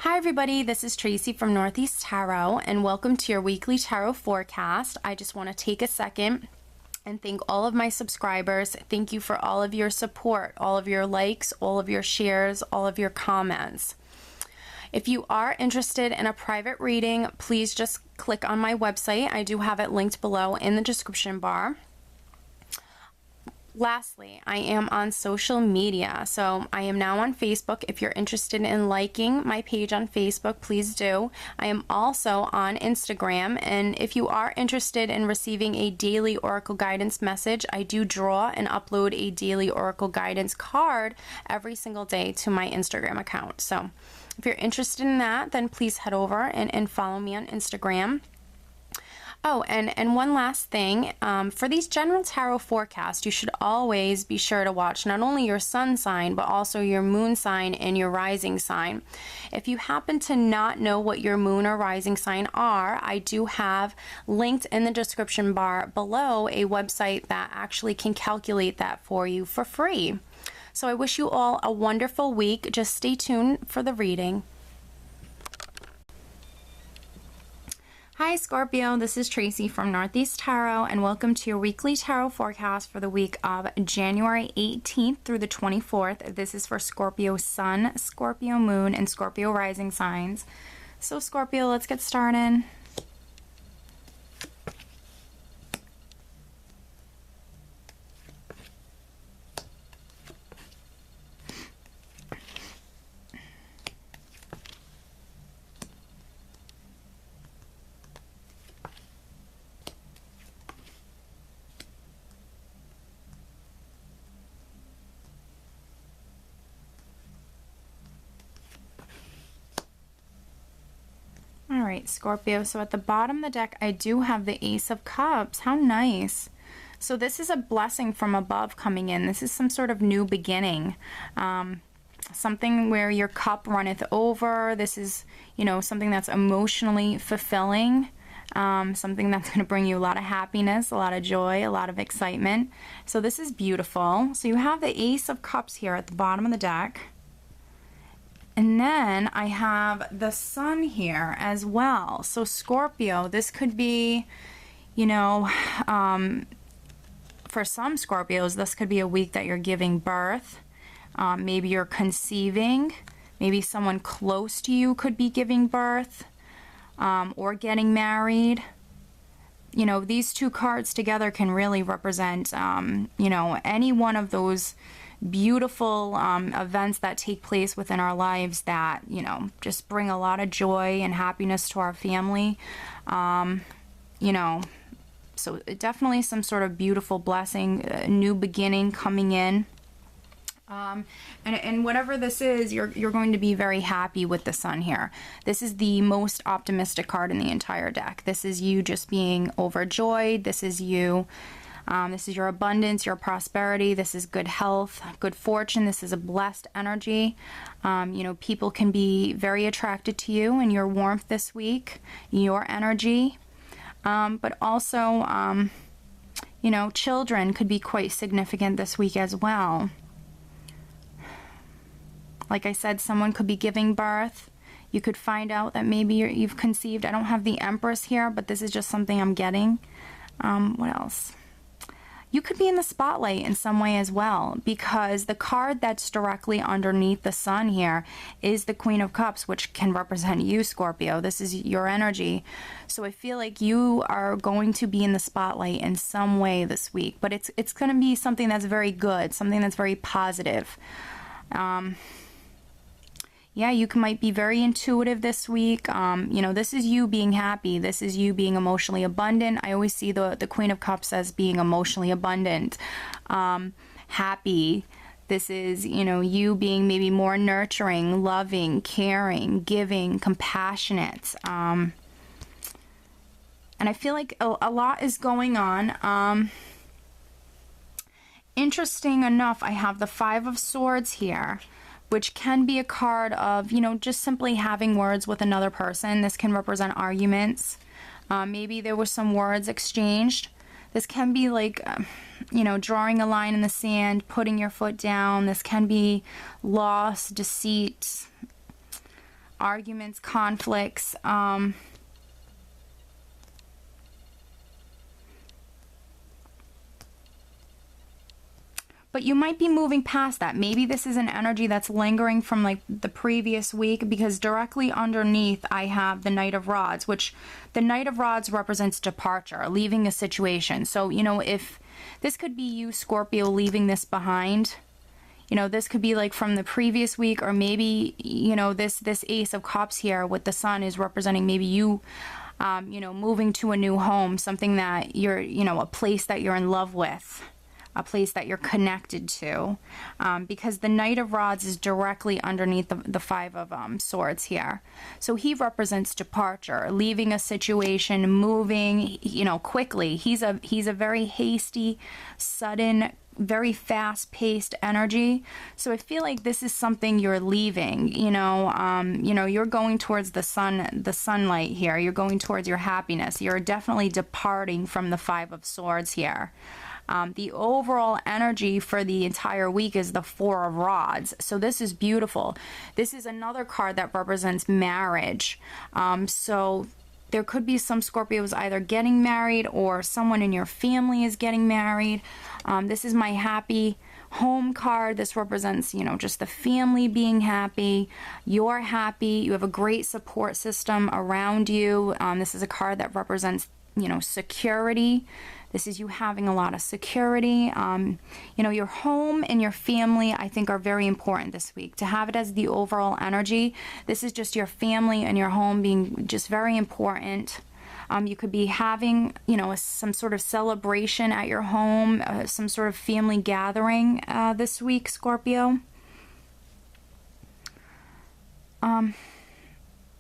Hi everybody, this is Tracy from Northeast Tarot and welcome to your weekly tarot forecast. I just want to take a second and thank all of my subscribers. Thank you for all of your support, all of your likes, all of your shares, all of your comments. If you are interested in a private reading, please just click on my website. I do have it linked below in the description bar. Lastly, I am on social media, so I am now on Facebook. If you're interested in liking my page on Facebook, please do. I am also on Instagram, and if you are interested in receiving a daily Oracle guidance message, I do draw and upload a daily Oracle guidance card every single day to my Instagram account. So if you're interested in that, then please head over and follow me on Instagram. Oh, and one last thing, for these general tarot forecasts, you should always be sure to watch not only your sun sign, but also your moon sign and your rising sign. If you happen to not know what your moon or rising sign are, I do have linked in the description bar below a website that actually can calculate that for you for free. So I wish you all a wonderful week. Just stay tuned for the reading. Hi Scorpio, this is Tracy from Northeast Tarot and welcome to your weekly tarot forecast for the week of January 18th through the 24th. This is for Scorpio Sun, Scorpio Moon, and Scorpio Rising signs. So Scorpio, let's get started. Alright, Scorpio, so at the bottom of the deck, I do have the Ace of Cups. How nice. So this is a blessing from above coming in. This is some sort of new beginning. Something where your cup runneth over. This is, you know, something that's emotionally fulfilling. Something that's going to bring you a lot of happiness, a lot of joy, a lot of excitement. So this is beautiful. So you have the Ace of Cups here at the bottom of the deck. And then I have the Sun here as well. So Scorpio, this could be, you know, for some Scorpios, this could be a week that you're giving birth. Maybe you're conceiving. Maybe someone close to you could be giving birth or getting married. You know, these two cards together can really represent, you know, any one of those beautiful events that take place within our lives that, you know, just bring a lot of joy and happiness to our family. You know, so definitely some sort of beautiful blessing, a new beginning coming in. And whatever this is, you're going to be very happy with the Sun here. This is the most optimistic card in the entire deck. This is you just being overjoyed. This is you. This is your abundance, your prosperity. This is good health, good fortune. This is a blessed energy. You know, people can be very attracted to you and your warmth this week, your energy. But also, you know, children could be quite significant this week as well. Like I said, someone could be giving birth. You could find out that maybe you've conceived. I don't have the Empress here, but this is just something I'm getting. What else? You could be in the spotlight in some way as well, because the card that's directly underneath the Sun here is the Queen of Cups, which can represent you, Scorpio. This is your energy. So I feel like you are going to be in the spotlight in some way this week, but it's going to be something that's very good, something that's very positive. Yeah, you might be very intuitive this week. You know, this is you being happy. This is you being emotionally abundant. I always see the Queen of Cups as being emotionally abundant, happy. This is, you know, you being maybe more nurturing, loving, caring, giving, compassionate. And I feel like a lot is going on. Interesting enough, I have the Five of Swords here, which can be a card of, you know, just simply having words with another person. This can represent arguments. Maybe there were some words exchanged. This can be like, you know, drawing a line in the sand, putting your foot down. This can be loss, deceit, arguments, conflicts. But you might be moving past that. Maybe this is an energy that's lingering from like the previous week, because directly underneath I have the Knight of Rods, which the Knight of Rods represents departure, leaving a situation. So, you know, if this could be you, Scorpio, leaving this behind. You know, this could be like from the previous week, or maybe, you know, this Ace of Cups here with the Sun is representing maybe you, you know, moving to a new home, something that you're, you know, a place that you're in love with, a place that you're connected to, because the Knight of Rods is directly underneath the Five of Swords here. So he represents departure, leaving a situation, moving, you know, quickly. He's a very hasty, sudden, very fast-paced energy. So I feel like this is something you're leaving, you know, you're going towards the sunlight here. You're going towards your happiness. You're definitely departing from the Five of Swords here. The overall energy for the entire week is the Four of Rods. So this is beautiful. This is another card that represents marriage. So there could be some Scorpios either getting married, or someone in your family is getting married. This is my happy home card. This represents, you know, just the family being happy. You're happy. You have a great support system around you. This is a card that represents, you know, security. This is you having a lot of security. You know, your home and your family, I think, are very important this week. To have it as the overall energy, this is just your family and your home being just very important. You could be having, you know, some sort of celebration at your home, some sort of family gathering this week, Scorpio.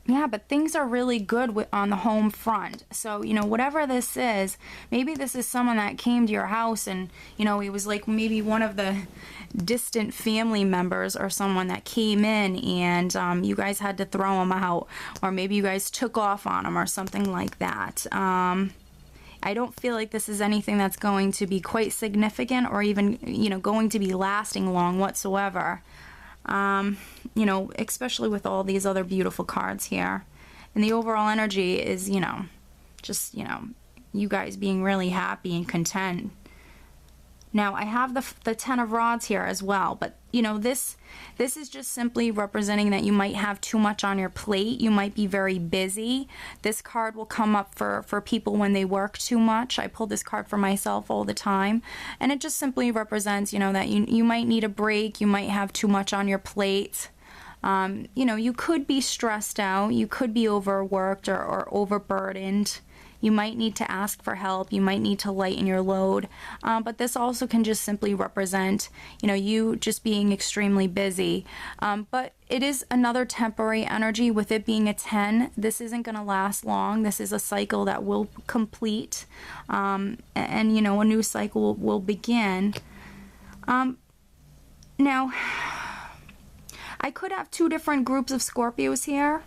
Yeah, but things are really good on the home front. So, you know, whatever this is, maybe this is someone that came to your house and, you know, he was like maybe one of the distant family members or someone that came in, and you guys had to throw him out, or maybe you guys took off on him or something like that. I don't feel like this is anything that's going to be quite significant, or even, you know, going to be lasting long whatsoever. You know, especially with all these other beautiful cards here. And the overall energy is, you know, just, you know, you guys being really happy and content. Now, I have the Ten of Rods here as well, but, you know, this is just simply representing that you might have too much on your plate. You might be very busy. This card will come up for people when they work too much. I pull this card for myself all the time, and it just simply represents, you know, that you might need a break. You might have too much on your plate. You know, you could be stressed out. You could be overworked or overburdened. You might need to ask for help. You might need to lighten your load. But this also can just simply represent, you know, you just being extremely busy. But it is another temporary energy. With it being a 10, this isn't going to last long. This is a cycle that will complete. And, you know, a new cycle will begin. Now, I could have two different groups of Scorpios here.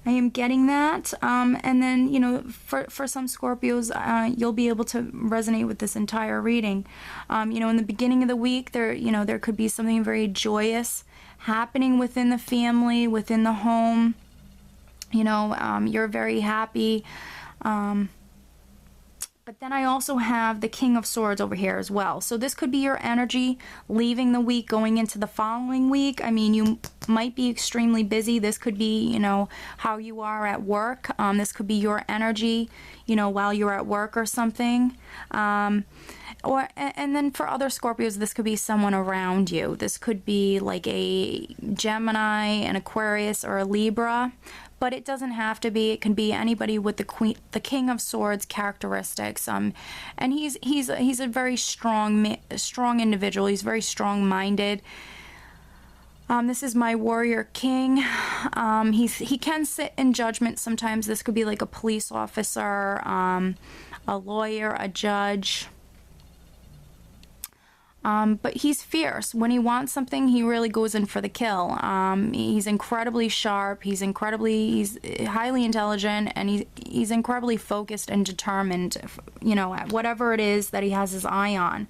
I am getting that. And then, you know, for some Scorpios, you'll be able to resonate with this entire reading. You know, in the beginning of the week, there could be something very joyous happening within the family, within the home. You know, you're very happy. But then I also have the King of Swords over here as well. So this could be your energy leaving the week, going into the following week. I mean, you might be extremely busy. This could be, you know, how you are at work. This could be your energy, you know, while you're at work or something. And then for other Scorpios, this could be someone around you. This could be like a Gemini, an Aquarius, or a Libra. But it doesn't have to be. It can be anybody with the King of Swords characteristics. And he's a very strong individual. He's very strong-minded. This is my Warrior King. He can sit in judgment sometimes. This could be like a police officer, a lawyer, a judge. But he's fierce. When he wants something, he really goes in for the kill. He's incredibly sharp. He's highly intelligent, and he's incredibly focused and determined, you know, at whatever it is that he has his eye on.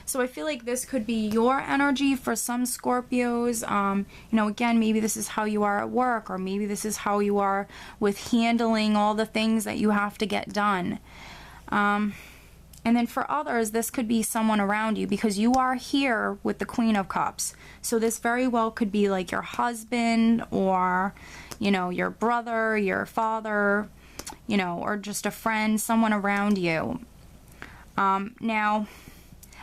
So I feel like this could be your energy for some Scorpios. You know, again, maybe this is how you are at work, or maybe this is how you are with handling all the things that you have to get done. And then for others, this could be someone around you, because you are here with the Queen of Cups. So this very well could be like your husband, or, you know, your brother, your father, you know, or just a friend, someone around you. Now,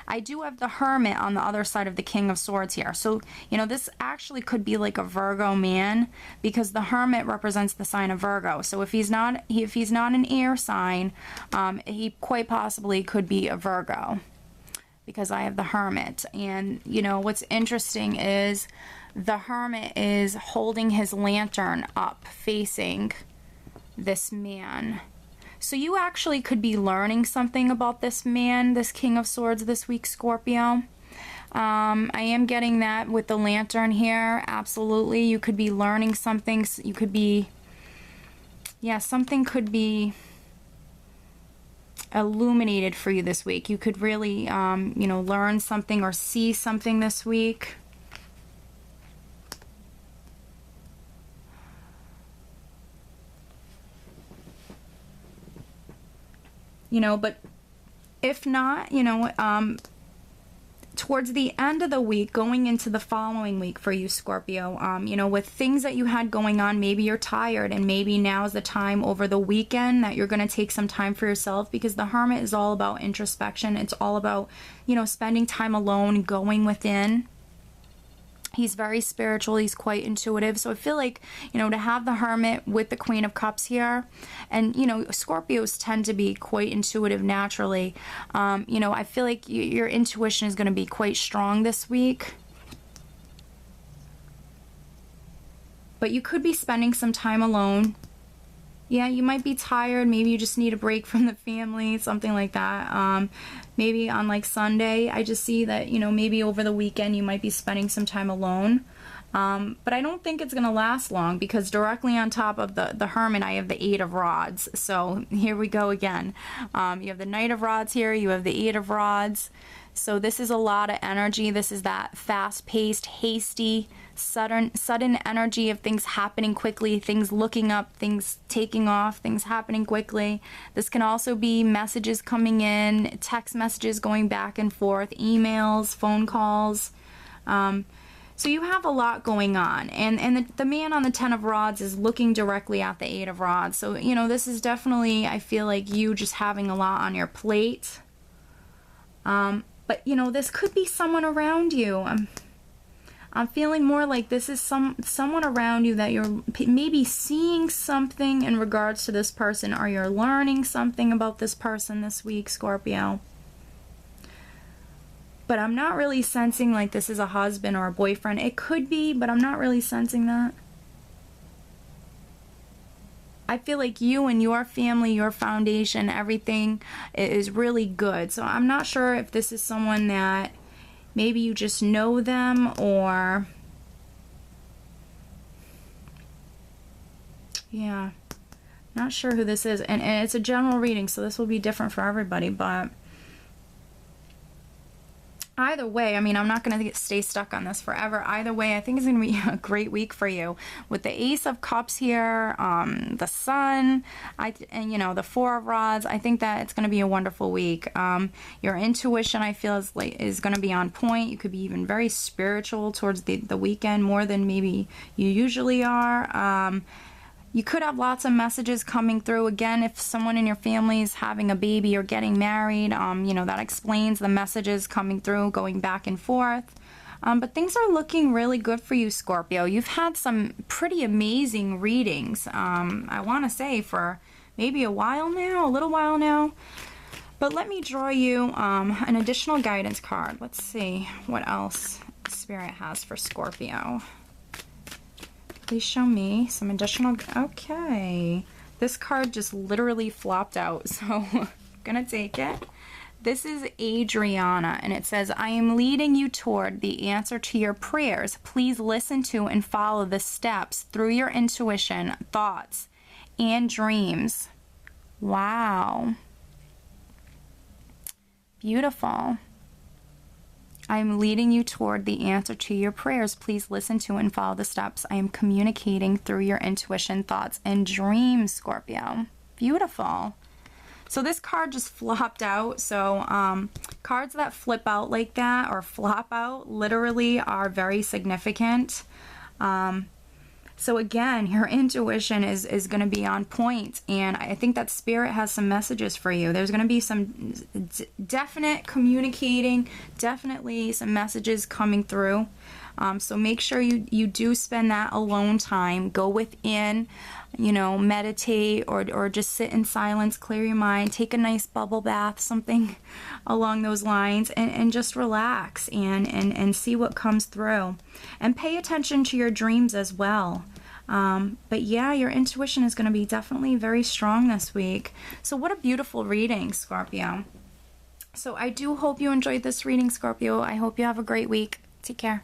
I do have the Hermit on the other side of the King of Swords here. So, you know, this actually could be like a Virgo man, because the Hermit represents the sign of Virgo. So if he's not an air sign, he quite possibly could be a Virgo, because I have the Hermit. And, you know, what's interesting is the Hermit is holding his lantern up facing this man. So you actually could be learning something about this man, this King of Swords this week, Scorpio. I am getting that with the lantern here. Absolutely. You could be learning something. You could be, yeah, something could be illuminated for you this week. You could really, you know, learn something or see something this week. You know, but if not, you know, towards the end of the week, going into the following week for you, Scorpio, you know, with things that you had going on, maybe you're tired, and maybe now's the time over the weekend that you're going to take some time for yourself, because the Hermit is all about introspection. It's all about, you know, spending time alone, going within. He's very spiritual. He's quite intuitive. So I feel like, you know, to have the Hermit with the Queen of Cups here, and, you know, Scorpios tend to be quite intuitive naturally. You know, I feel like your intuition is going to be quite strong this week. But you could be spending some time alone. Yeah, you might be tired. Maybe you just need a break from the family, something like that. Maybe on like Sunday, I just see that, you know, maybe over the weekend you might be spending some time alone. But I don't think it's going to last long, because directly on top of the Hermit, I have the Eight of Rods. So here we go again. You have the Knight of Rods here. You have the Eight of Rods. So this is a lot of energy. This is that fast-paced, hasty, sudden energy of things happening quickly, things looking up, things taking off, things happening quickly. This can also be messages coming in, text messages going back and forth, emails, phone calls. So you have a lot going on, and the man on the Ten of Rods is looking directly at the Eight of Rods. So, you know, this is definitely, I feel like, you just having a lot on your plate. But, you know, this could be someone around you. I'm feeling more like this is someone around you that you're maybe seeing something in regards to this person, or you're learning something about this person this week, Scorpio. But I'm not really sensing like this is a husband or a boyfriend. It could be, but I'm not really sensing that. I feel like you and your family, your foundation, everything is really good. So I'm not sure if this is someone that maybe you just know them, or yeah, not sure who this is. And it's a general reading, so this will be different for everybody, but either way, I mean, I'm not going to stay stuck on this forever. Either way, I think it's going to be a great week for you. With the Ace of Cups here, the Sun, and, you know, the Four of Rods, I think that it's going to be a wonderful week. Your intuition, I feel, is going to be on point. You could be even very spiritual towards the weekend, more than maybe you usually are. You could have lots of messages coming through. Again, if someone in your family is having a baby or getting married, you know, that explains the messages coming through, going back and forth. But things are looking really good for you, Scorpio. You've had some pretty amazing readings, I want to say, for maybe a little while now. But let me draw you an additional guidance card. Let's see what else Spirit has for Scorpio. Please show me some additional. Okay, this card just literally flopped out, so I'm gonna take it. This is Adriana, and it says, I am leading you toward the answer to your prayers. Please listen to and follow the steps through your intuition, thoughts, and dreams. Wow. Beautiful. I'm leading you toward the answer to your prayers. Please listen to and follow the steps. I am communicating through your intuition, thoughts, and dreams, Scorpio. Beautiful. So this card just flopped out. So cards that flip out like that or flop out literally are very significant. So again, your intuition is going to be on point, and I think that Spirit has some messages for you. There's going to be some definite communicating, definitely some messages coming through. So make sure you do spend that alone time. Go within, you know, meditate or just sit in silence, clear your mind, take a nice bubble bath, something along those lines, and just relax and see what comes through. And pay attention to your dreams as well. But yeah, your intuition is going to be definitely very strong this week. So what a beautiful reading, Scorpio. So I do hope you enjoyed this reading, Scorpio. I hope you have a great week. Take care.